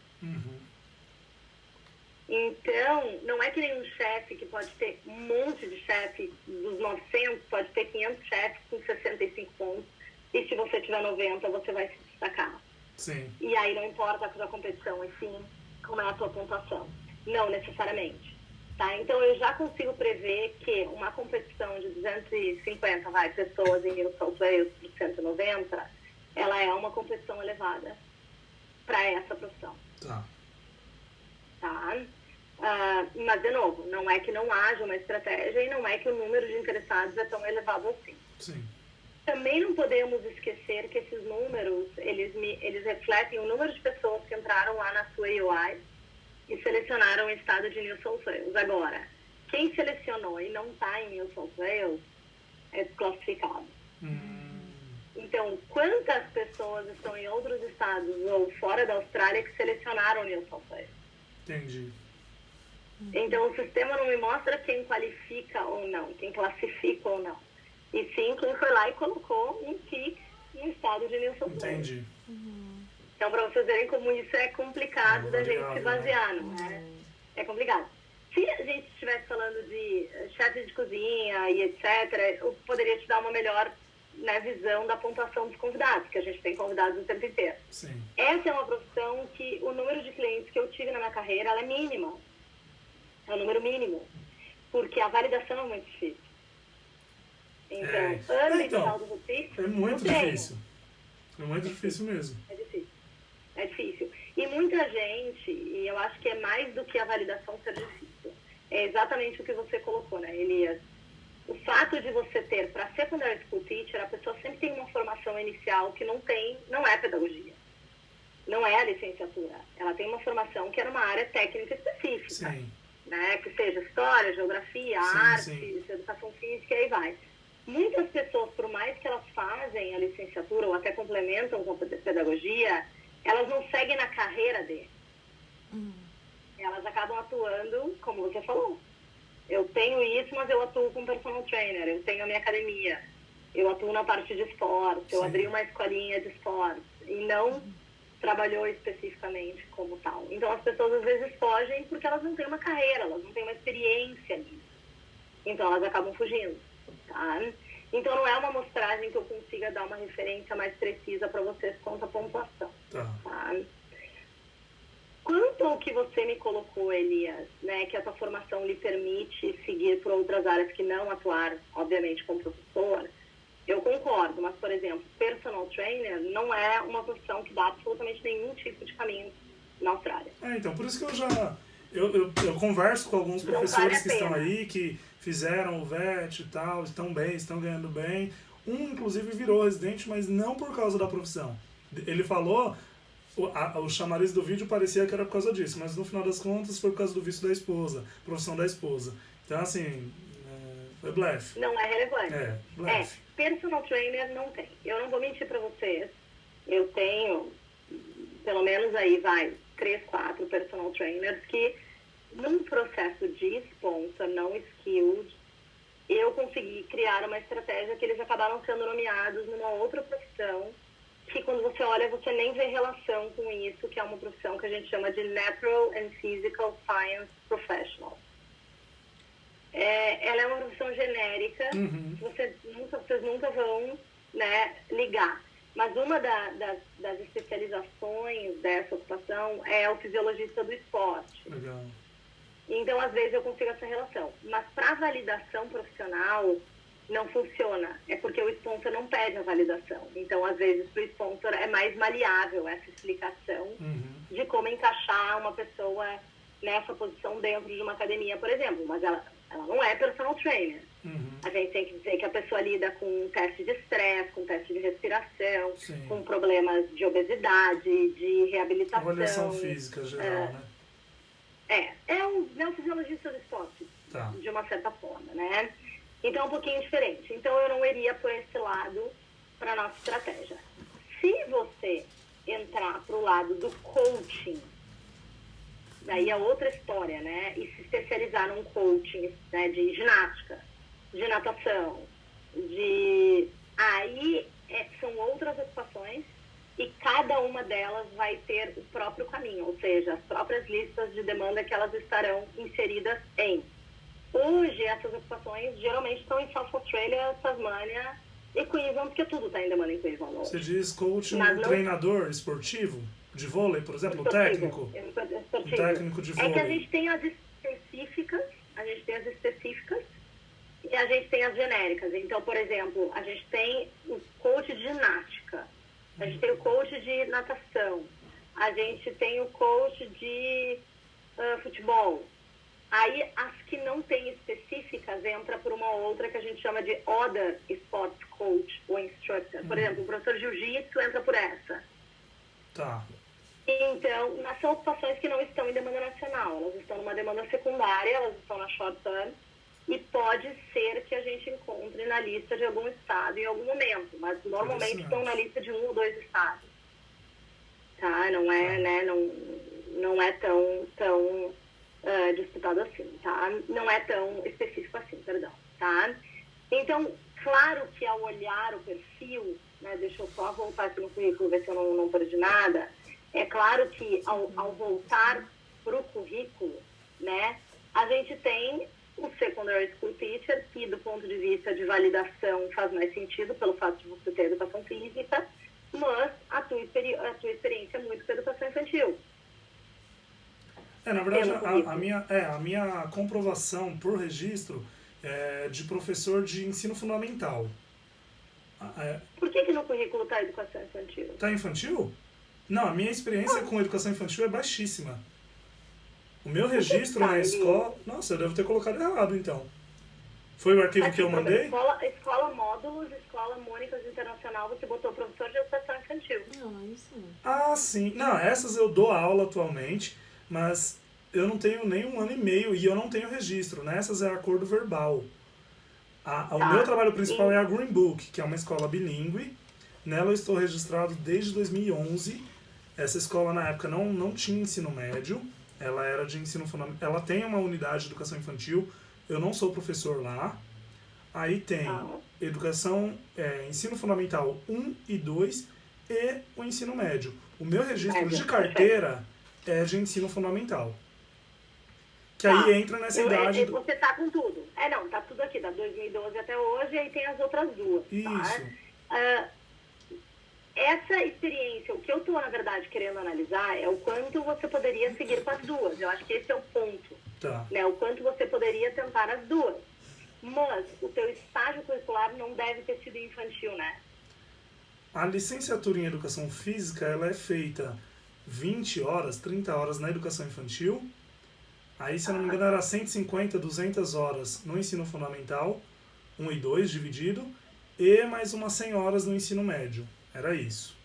Então, não é que nem um chefe que pode ter um monte de chefe, dos 900, pode ter 500 chefes com 65 pontos. E se você tiver 90, você vai se destacar. Sim. E aí não importa a sua competição, e sim como é a tua pontuação. Não necessariamente. Tá? Então, eu já consigo prever que uma competição de 250 pessoas em New South Wales por 190, ela é uma competição elevada para essa profissão. Tá? Mas, de novo, não é que não haja uma estratégia e não é que o número de interessados é tão elevado assim. Sim. Também não podemos esquecer que esses números, eles refletem o número de pessoas que entraram lá na sua UI e selecionaram o estado de New South Wales. Agora, quem selecionou e não está em New South Wales é desclassificado. Então, quantas pessoas estão em outros estados ou fora da Austrália que selecionaram New South Wales? Entendi. Então, o sistema não me mostra quem qualifica ou não, quem classifica ou não. E sim, quem foi lá e colocou um tick no estado de Nilson Flores. Entendi. Então, para vocês verem como isso é complicado da gente se variável, basear, não é? É complicado. Se a gente estivesse falando de chefe de cozinha e etc., eu poderia te dar uma melhor, né, visão da pontuação dos convidados, que a gente tem convidados o tempo inteiro. Sim. Essa é uma profissão que o número de clientes que eu tive na minha carreira, ela é mínima. É um número mínimo. Porque a validação é muito difícil. Então, ano inicial do roteiro... É muito não tem. difícil. É muito difícil mesmo. É difícil. É difícil. E muita gente, e eu acho que é mais do que a validação ser difícil, é exatamente o que você colocou, né, Elias? O fato de você ter, para secondary school teacher, a pessoa sempre tem uma formação inicial que não é pedagogia. Não é a licenciatura. Ela tem uma formação que era uma área técnica específica. Sim. Né? Que seja história, geografia, arte, educação física, e aí vai. Muitas pessoas, por mais que elas fazem a licenciatura ou até complementam com a pedagogia, elas não seguem na carreira dele. Elas acabam atuando, como você falou. Eu tenho isso, mas eu atuo como personal trainer, eu tenho a minha academia, eu atuo na parte de esporte, eu abri uma escolinha de esporte, e não trabalhou especificamente como tal. Então as pessoas às vezes fogem porque elas não têm uma carreira, elas não têm uma experiência nisso. Então elas acabam fugindo, tá? Então não é uma amostragem que eu consiga dar uma referência mais precisa para vocês quanto à pontuação. Tá? Quanto ao que você me colocou, Elias, né, que a sua formação lhe permite seguir por outras áreas que não atuar, obviamente, como professor, eu concordo, mas, por exemplo, personal trainer não é uma profissão que dá absolutamente nenhum tipo de caminho na Austrália. Então, por isso que eu converso com alguns professores que estão aí, que fizeram o VET e tal, estão bem, estão ganhando bem. Um, inclusive, virou residente, mas não por causa da profissão. Ele falou, o chamariz do vídeo parecia que era por causa disso, mas no final das contas foi por causa do visto da esposa, profissão da esposa. Então, assim, foi blefe. Não é relevante. Blefe. Personal trainer não tem. Eu não vou mentir para vocês. Eu tenho, pelo menos aí, 3, 4 personal trainers que, num processo de sponsor não skilled, eu consegui criar uma estratégia que eles acabaram sendo nomeados numa outra profissão, que quando você olha, você nem vê relação com isso, que é uma profissão que a gente chama de Natural and Physical Science Professional. Ela é uma profissão genérica, vocês nunca vão, né, ligar. Mas uma das especializações dessa ocupação é o fisiologista do esporte. Legal. Então, às vezes, eu consigo essa relação. Mas para validação profissional, não funciona. É porque o sponsor não pede a validação. Então, às vezes, para o sponsor é mais maleável essa explicação de como encaixar uma pessoa nessa posição dentro de uma academia, por exemplo. Mas ela não é personal trainer. A gente tem que dizer que a pessoa lida com um teste de estresse, com teste de respiração, com problemas de de reabilitação. Avaliação física geral, né? É um fisiologista do esporte, de uma certa forma, né? Então é um pouquinho diferente. Então eu não iria por esse lado para a nossa estratégia. Se você entrar para o lado do coaching, daí é outra história, né? E se especializar num coaching, né, de ginástica, de natação, aí são outras ocupações e cada uma delas vai ter o próprio caminho, ou seja, as próprias listas de demanda que elas estarão inseridas em. Hoje, essas ocupações geralmente estão em South Australia, Tasmânia e Queensland, porque tudo está em demanda em Queensland hoje. Você diz coaching, treinador esportivo? De vôlei, por exemplo, técnico? Esportivo. Técnico de vôlei. É que a gente tem as específicas e a gente tem as genéricas. Então, por exemplo, a gente tem o coach de ginástica, a gente tem o coach de natação, a gente tem o coach de futebol. Aí, as que não têm específicas, entra por uma outra que a gente chama de Other Sports Coach ou Instructor. Por exemplo, o professor de jiu-jitsu entra por essa. Tá. Então, são ocupações que não estão em demanda nacional, elas estão numa demanda secundária, elas estão na short term, e pode ser que a gente encontre na lista de algum estado em algum momento, mas normalmente estão na lista de 1 ou 2 estados. Tá? Não é, né, não é tão disputado assim, tá? Não é tão específico assim, perdão, tá? Então, Claro que ao olhar o perfil, né, deixa eu só voltar aqui no currículo, ver se eu não perdi nada. É claro que ao voltar para o currículo, né, a gente tem o Secondary School Teacher, que do ponto de vista de validação faz mais sentido pelo fato de você ter educação física, mas a tua experiência é muito com educação infantil. Na verdade, a minha comprovação por registro é de professor de ensino fundamental. Por que no currículo está educação infantil? Tá infantil? Não, a minha experiência com educação infantil é baixíssima. O meu registro na escola... Nossa, eu devo ter colocado errado, então. Foi o arquivo que eu mandei? Escola Módulos, Escola Mônicas Internacional, você botou professor de educação infantil. Não, isso não. Ah, sim. Não, essas eu dou aula atualmente, mas eu não tenho nem 1 ano e meio e eu não tenho registro. Nessas é acordo verbal. O meu trabalho principal é a Green Book, que é uma escola bilíngue. Nela eu estou registrado desde 2011. Essa escola, na época, não tinha ensino médio. Ela era de ensino fundamental. Ela tem uma unidade de educação infantil. Eu não sou professor lá. Aí tem ensino fundamental 1 e 2 e o ensino médio. O meu registro de carteira é de ensino fundamental. Que aí entra nessa idade... Você tá com tudo. Tá tudo aqui, da 2012 até hoje, e aí tem as outras duas. Isso. Tá? Essa experiência, o que eu tô, na verdade, querendo analisar é o quanto você poderia seguir com as duas. Eu acho que esse é o ponto. Tá. Né? O quanto você poderia tentar as duas. Mas o teu estágio curricular não deve ter sido infantil, né? A licenciatura em Educação Física, ela é feita 20 horas, 30 horas na Educação Infantil. Aí, se eu não me engano, era 150, 200 horas no Ensino Fundamental, 1 e 2 dividido, e mais umas 100 horas no Ensino Médio. Era isso.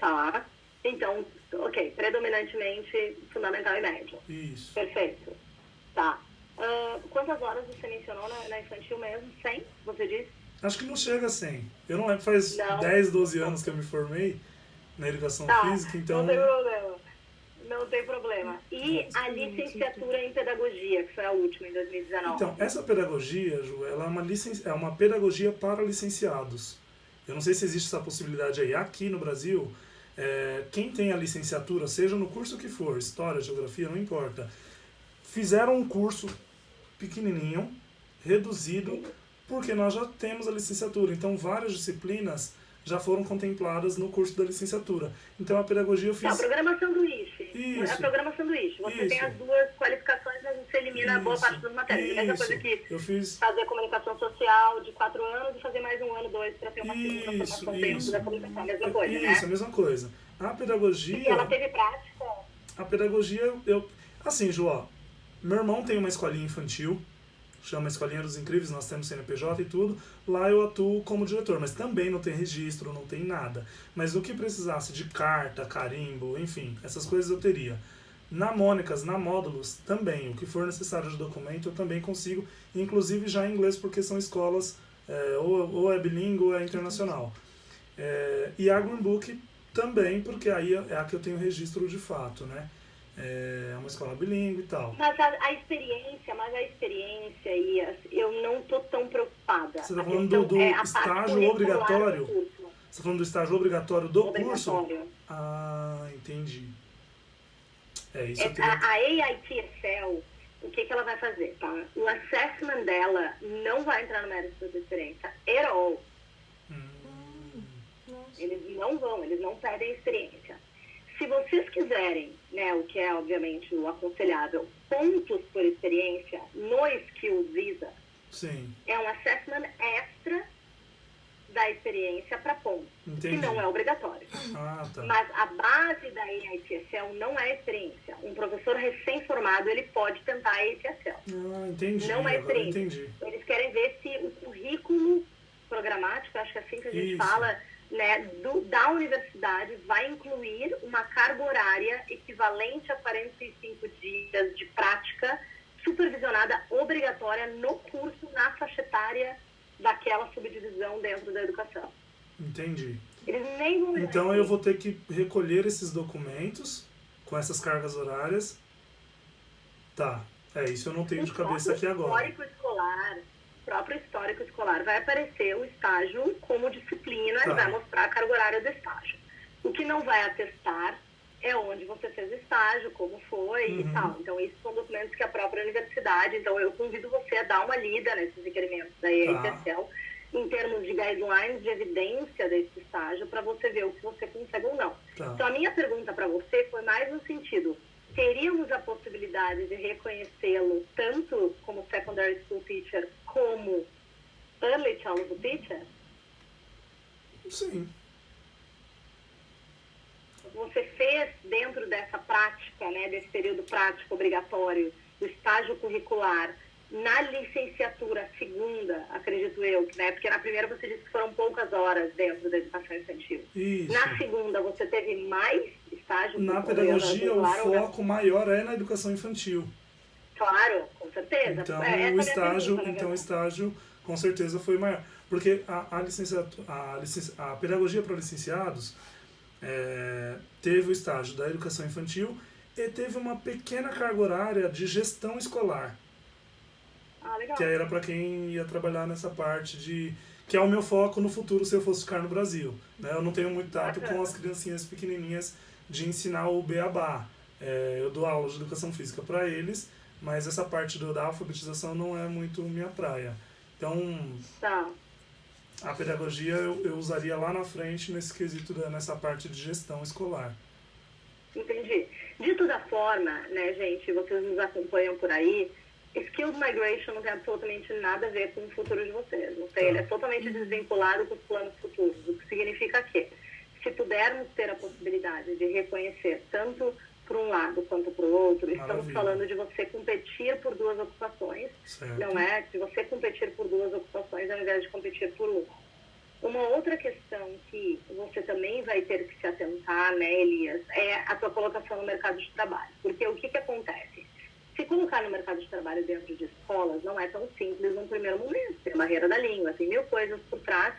Tá. Então, ok, predominantemente Fundamental e Médio. Isso. Perfeito. Tá. Quantas horas você mencionou na infantil mesmo? 100, você disse? Acho que não chega a 100. Eu não lembro, faz 10, 12 anos que eu me formei na Educação Física, então... Não tem problema. Não tem problema. E a licenciatura em Pedagogia, que foi a última, em 2019? Então, essa pedagogia, Ju, ela é uma pedagogia para licenciados. Eu não sei se existe essa possibilidade aí. Aqui no Brasil, quem tem a licenciatura, seja no curso que for, História, Geografia, não importa, fizeram um curso pequenininho, reduzido, porque nós já temos a licenciatura. Então, várias disciplinas já foram contempladas no curso da licenciatura. Então, a pedagogia eu fiz... A programação do IFE. Isso. A programação do IFE. Você tem as duas qualificações, mas você elimina a boa parte das matérias. A mesma coisa que eu fiz... fazer comunicação social de 4 anos e fazer mais 1 ano, 2 para ter uma segunda formação dentro da comunicação. A mesma coisa, né? Isso, a mesma coisa. A pedagogia... E ela teve prática? A pedagogia, assim, Ju, ó, meu irmão tem uma escolinha infantil, chama Escolinha dos Incríveis, nós temos CNPJ e tudo. Lá eu atuo como diretor, mas também não tem registro, não tem nada. Mas o que precisasse de carta, carimbo, enfim, essas coisas eu teria. Na Mônicas, na Módulos, também. O que for necessário de documento eu também consigo, inclusive já em inglês, porque são escolas ou é bilíngue ou é internacional. E a Green Book também, porque aí é a que eu tenho registro de fato, né? É uma escola bilíngue e tal. Mas a experiência, eu não tô tão preocupada. Você está falando do estágio obrigatório? Você está falando do estágio obrigatório do curso? Ah, entendi. Isso eu teria... A AITFL, o que ela vai fazer, tá? O assessment dela não vai entrar no mérito da experiência at all. Eles não pedem experiência. Se vocês quiserem, né, o que é obviamente o aconselhável, pontos por experiência no Skills Visa, sim, é um assessment extra da experiência para pontos, entendi, que não é obrigatório. Tá. Mas a base da AITSL não é experiência. Um professor recém-formado, ele pode tentar a AITSL. Entendi. Não é experiência. Entendi. Eles querem ver se o currículo programático, acho que é assim que a gente fala, né, da universidade vai incluir uma carga horária equivalente a 45 dias de prática supervisionada obrigatória no curso, na faixa etária daquela subdivisão dentro da educação. Entendi. Eles nem vão... Então eu vou ter que recolher esses documentos com essas cargas horárias. Tá. Isso eu não tenho de cabeça aqui agora. Histórico escolar, próprio histórico escolar vai aparecer o estágio como disciplina Tá. e vai mostrar a carga horária do estágio. O que não vai atestar é onde você fez o estágio, como foi e tal. Então, esses são documentos que a própria universidade... Então, eu convido você a dar uma lida nesses requerimentos da EITCL, em termos de guidelines de evidência desse estágio, para você ver o que você consegue ou não. Tá. Então, a minha pergunta para você foi mais no sentido... Teríamos a possibilidade de reconhecê-lo tanto como secondary school teacher como early childhood teacher? Sim. Você fez dentro dessa prática, né, desse período prático obrigatório, do estágio curricular, na licenciatura segunda, acredito eu, né, porque na primeira você disse que foram poucas horas dentro da educação infantil. Isso. Na segunda você teve mais estágio? Na pedagogia, o foco maior é na educação infantil. Claro, com certeza. Então, Essa o é a minha estágio, pergunta, né, estágio com certeza foi maior. Porque a pedagogia para licenciados teve o estágio da educação infantil e teve uma pequena carga horária de gestão escolar. legal. Que era para quem ia trabalhar nessa parte de... Que é o meu foco no futuro se eu fosse ficar no Brasil. Né? Eu não tenho muito tato com as criancinhas pequenininhas de ensinar o beabá. Eu dou aula de educação física para eles, mas essa parte da alfabetização não é muito minha praia. Então, a pedagogia eu usaria lá na frente nesse quesito, nessa parte de gestão escolar. Entendi. De toda forma, né, gente, vocês nos acompanham por aí, Skilled Migration não tem absolutamente nada a ver com o futuro de vocês. Não sei, ele é totalmente desvinculado com os planos futuros, o que significa que, se pudermos ter a possibilidade de reconhecer tanto por um lado quanto para o outro, estamos falando de você competir por duas ocupações, certo. Não é? De você competir por duas ocupações ao invés de competir por uma. Uma outra questão que você também vai ter que se atentar, né, Elias, é a tua colocação no mercado de trabalho. Porque o que acontece? Se colocar no mercado de trabalho dentro de escolas não é tão simples no primeiro momento. Tem a barreira da língua, tem mil coisas por trás,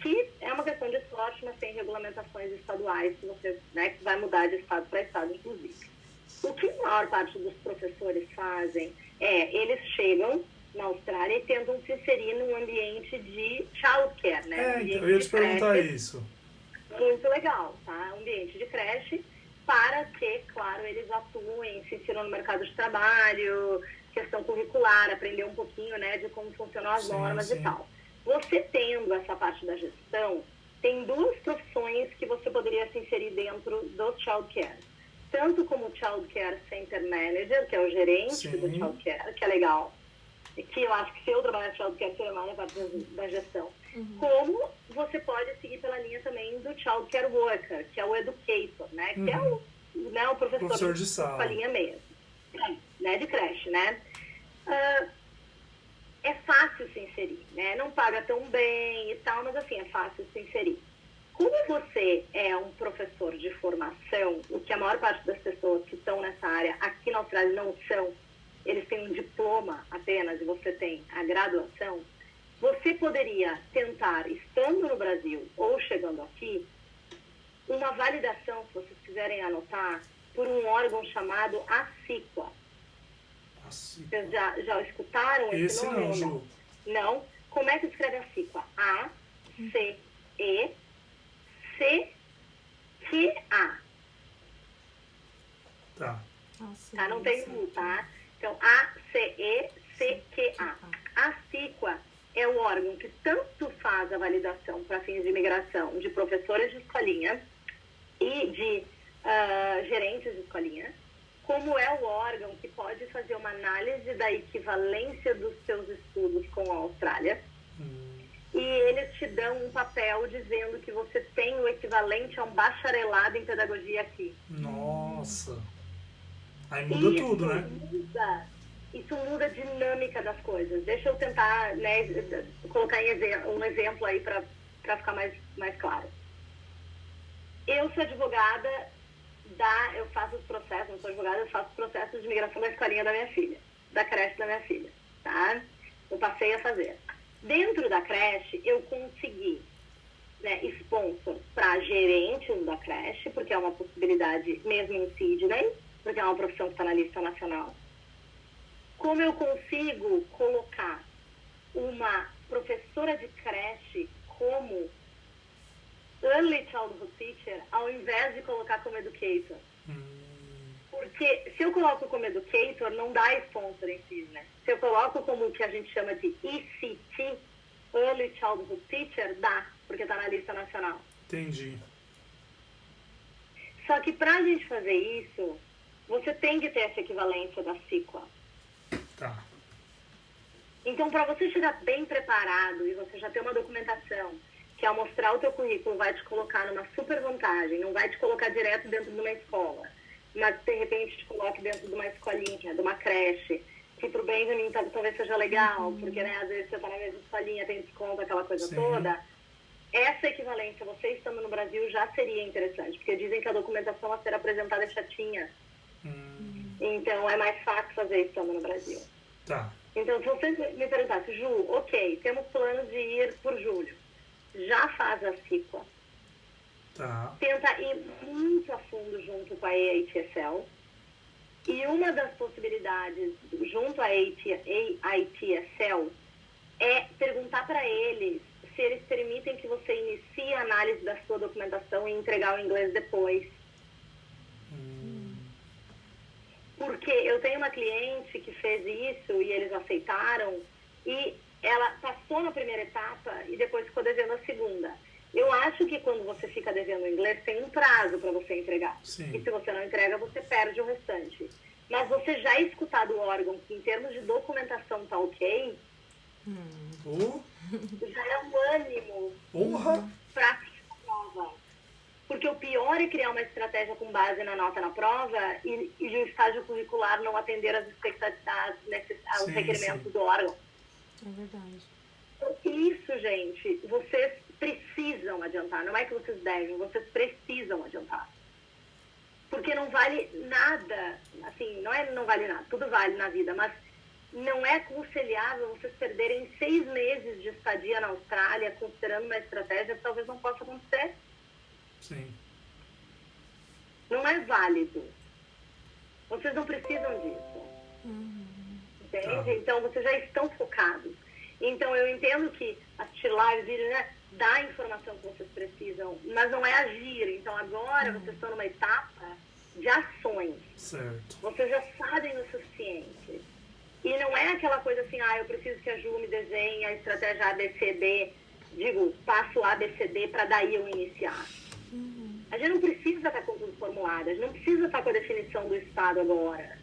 que é uma questão de sorte, mas tem regulamentações estaduais que você, né, que vai mudar de estado para estado, inclusive. O que a maior parte dos professores fazem eles chegam na Austrália e tentam se inserir num ambiente de childcare, né? Eu ia te perguntar isso. Muito legal, tá? Ambiente de creche, para que, claro, eles atuem, se insiram no mercado de trabalho, questão curricular, aprender um pouquinho, né, de como funcionam as normas e tal. Você tendo essa parte da gestão, tem duas profissões que você poderia se inserir dentro do childcare. Tanto como Child Care Center Manager, que é o gerente do Child Care, que é legal, que eu acho que se eu trabalhar no Child Care seria mais na parte da gestão. Como você pode seguir pela linha também do Child Care Worker, que é o Educator, né? Que é o professor de sala. Com a linha mesmo, né? De creche, né? É fácil se inserir, né? Não paga tão bem e tal, mas assim, é fácil se inserir. Como você é um professor de formação, o que a maior parte das pessoas que estão nessa área aqui na Austrália não são, eles têm um diploma apenas e você tem a graduação, você poderia tentar, estando no Brasil ou chegando aqui, uma validação, se vocês quiserem anotar, por um órgão chamado ACIQA. Vocês já escutaram esse nome? Não, Ju. Não? Como é que escreve ACIQA? A-C-E-C-Q-A. Tá. Não tem U, tá? Então, A-C-E-C-Q-A. A CIQA é o órgão que tanto faz a validação para fins de imigração de professores de escolinha e de gerentes de escolinha, como é o órgão que pode fazer uma análise da equivalência dos seus estudos com a Austrália. E eles te dão um papel dizendo que você tem o equivalente a um bacharelado em pedagogia aqui. Nossa! Aí muda tudo, né? Isso muda a dinâmica das coisas. Deixa eu tentar, né, colocar um exemplo aí para ficar mais claro. Eu sou advogada eu faço os processos, não sou advogada, eu faço os processos de migração da escolinha da minha filha, da creche da minha filha, tá? Eu passei a fazer. Dentro da creche, eu consegui, né, sponsor para gerentes da creche, porque é uma possibilidade mesmo em Sydney, porque é uma profissão que está na lista nacional. Como eu consigo colocar uma professora de creche como Early Childhood Teacher ao invés de colocar como Educator. Porque se eu coloco como Educator, não dá sponsor em si, né? Se eu coloco como o que a gente chama de ECT, Early Childhood Teacher, dá, porque está na lista nacional. Entendi. Só que para a gente fazer isso, você tem que ter essa equivalência da CICLA. Tá. Então, para você chegar bem preparado e você já ter uma documentação que ao mostrar o teu currículo vai te colocar numa super vantagem, não vai te colocar direto dentro de uma escola, mas de repente te coloque dentro de uma escolinha, de uma creche, que pro Benjamin talvez seja legal, porque né, às vezes você tá na mesma escolinha, tem desconto, aquela coisa toda. Essa equivalência, você estando no Brasil, já seria interessante, porque dizem que a documentação a ser apresentada é chatinha. Então, é mais fácil fazer estando no Brasil. Tá. Então, se você me perguntasse, Ju, ok, temos plano de ir por julho, já faz a CICLA. Tá. Tenta ir muito a fundo junto com a AITSL. E uma das possibilidades, junto à AITSL, é perguntar para eles se eles permitem que você inicie a análise da sua documentação e entregar o inglês depois. Porque eu tenho uma cliente que fez isso e eles aceitaram e ela passou na primeira etapa e depois ficou devendo a segunda. Eu acho que quando você fica devendo o inglês, tem um prazo para você entregar. Sim. E se você não entrega, você perde o restante. Mas você já escutar do órgão que em termos de documentação tá ok, já é um ânimo para a prova. Porque o pior é criar uma estratégia com base na nota na prova e o estágio curricular não atender às expectativas, aos requerimentos do órgão. É verdade. Isso, gente, vocês precisam adiantar. Não é que vocês devem, vocês precisam adiantar. Porque não vale nada, assim, não vale nada, tudo vale na vida, mas não é aconselhável vocês perderem 6 meses de estadia na Austrália considerando uma estratégia que talvez não possa acontecer. Sim. Não é válido. Vocês não precisam disso. Entende? Então, vocês já estão focados. Então, eu entendo que assistir lives, né, dá a informação que vocês precisam, mas não é agir. Então, agora vocês estão numa etapa de ações. Certo. Vocês já sabem o suficiente. E não é aquela coisa assim, eu preciso que a Ju me desenhe a estratégia ABCD, passo ABCD para daí eu iniciar. A gente não precisa estar com tudo formulado, a gente não precisa estar com a definição do Estado agora.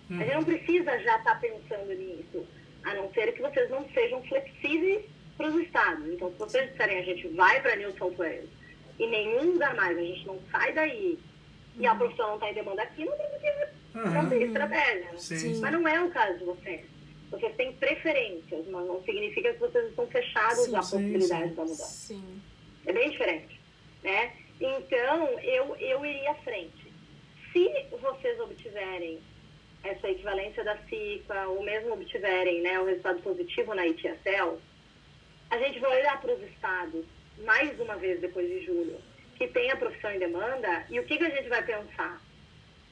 A gente não precisa já estar pensando nisso, a não ser que vocês não sejam flexíveis para os estados. Então, se vocês disserem a gente vai para New South Wales e nenhum lugar mais, a gente não sai daí e a profissão não está em demanda aqui, não tem porque não tem estratégia. Sim. Mas não é o caso de vocês. Vocês têm preferências, mas não significa que vocês estão fechados à possibilidade da mudança. Sim. É bem diferente, né? Então, eu iria à frente. Se vocês obtiverem essa equivalência da CICLA, ou mesmo obtiverem, né, o resultado positivo na ITSL, a gente vai olhar para os estados, mais uma vez depois de julho, que tem a profissão em demanda, e o que a gente vai pensar?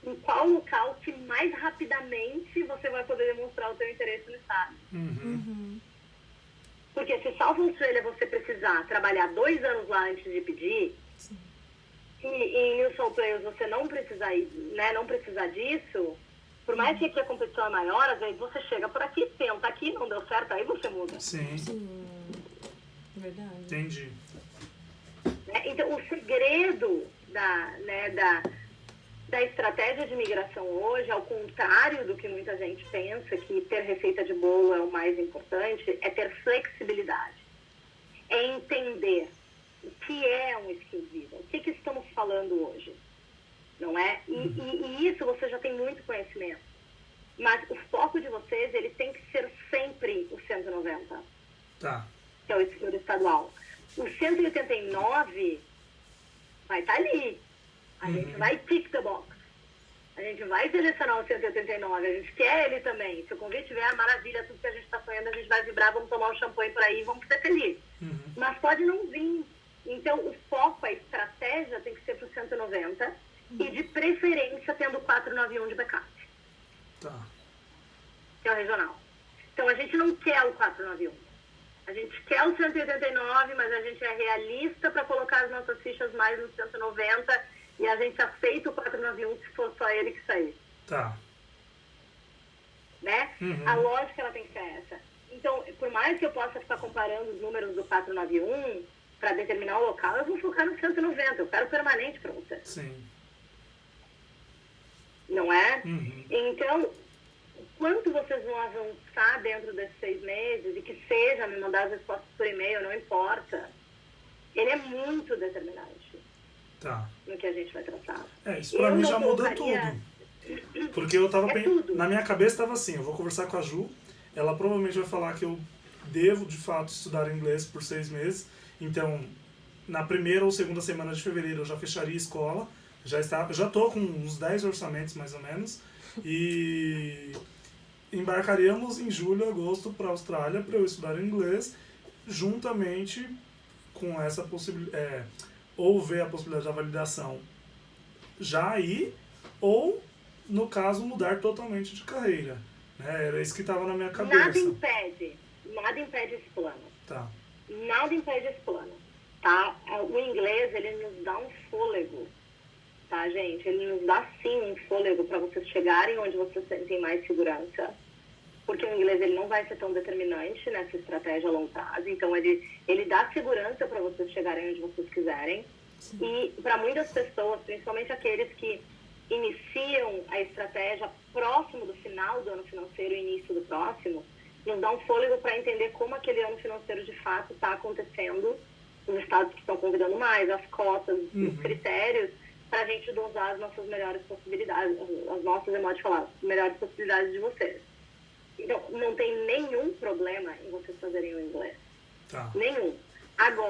Em qual local que mais rapidamente você vai poder demonstrar o seu interesse no estado. Porque se South Australia você precisar trabalhar 2 anos lá antes de pedir, e em New South Wales você não precisar, né, não precisar disso, por mais que aqui a competição é maior, às vezes você chega por aqui, tenta aqui, não deu certo, aí você muda. Sim. Verdade. Entendi. Então, o segredo da estratégia de imigração hoje, ao contrário do que muita gente pensa, que ter receita de bolo é o mais importante, é ter flexibilidade. É entender o que é um skill visa, o que estamos falando hoje, não é? E isso você já tem muito conhecimento. Mas o foco de vocês, ele tem que ser sempre o 190. Tá. Que é o skill estadual. O 189 vai estar ali. A gente vai tick the box. A gente vai selecionar o 189. A gente quer ele também. Se o convite vier, maravilha, tudo que a gente está sonhando, a gente vai vibrar, vamos tomar um champanhe por aí e vamos ser felizes. Mas pode não vir. Então, o foco, a estratégia tem que ser para o 190 e, de preferência, tendo o 491 de backup. Tá. Que é o regional. Então, a gente não quer o 491. A gente quer o 189, mas a gente é realista para colocar as nossas fichas mais no 190 e a gente aceita o 491 se for só ele que sair. Tá. Né? A lógica ela tem que ser essa. Então, por mais que eu possa ficar comparando os números do 491 para determinar o local, eu vou focar no 190. Eu quero permanente para você. Sim. Não é? Então, quanto vocês vão avançar dentro desses 6 meses e que seja me mandar as respostas por e-mail, não importa. Ele é muito determinante no que a gente vai tratar. Isso pra mim já muda colocaria... tudo. Porque eu tava tudo. na minha cabeça estava assim, eu vou conversar com a Ju, ela provavelmente vai falar que eu devo de fato estudar inglês por 6 meses. Então, na primeira ou segunda semana de fevereiro eu já fecharia a escola. Já estou com uns 10 orçamentos mais ou menos. E embarcaríamos em julho, agosto para a Austrália para eu estudar inglês, juntamente com essa possibilidade, ou ver a possibilidade da validação já aí, ou, no caso, mudar totalmente de carreira. Né? Era isso que estava na minha cabeça. Nada impede esse plano. Tá. Nada impede esse plano. Tá? O inglês, ele nos dá um fôlego. Tá, gente? Ele nos dá, sim, um fôlego para vocês chegarem onde vocês sentem mais segurança. Porque o inglês, ele não vai ser tão determinante nessa estratégia a longo prazo. Então, ele dá segurança para vocês chegarem onde vocês quiserem. Sim. E para muitas pessoas, principalmente aqueles que iniciam a estratégia próximo do final do ano financeiro e início do próximo, nos dá um fôlego para entender como aquele ano financeiro de fato está acontecendo, os estados que estão convidando mais, as cotas, os critérios, para a gente dosar as nossas melhores possibilidades, as nossas, é modo de falar, melhores possibilidades de vocês. Então, não tem nenhum problema em vocês fazerem o inglês. Tá. Nenhum. Agora,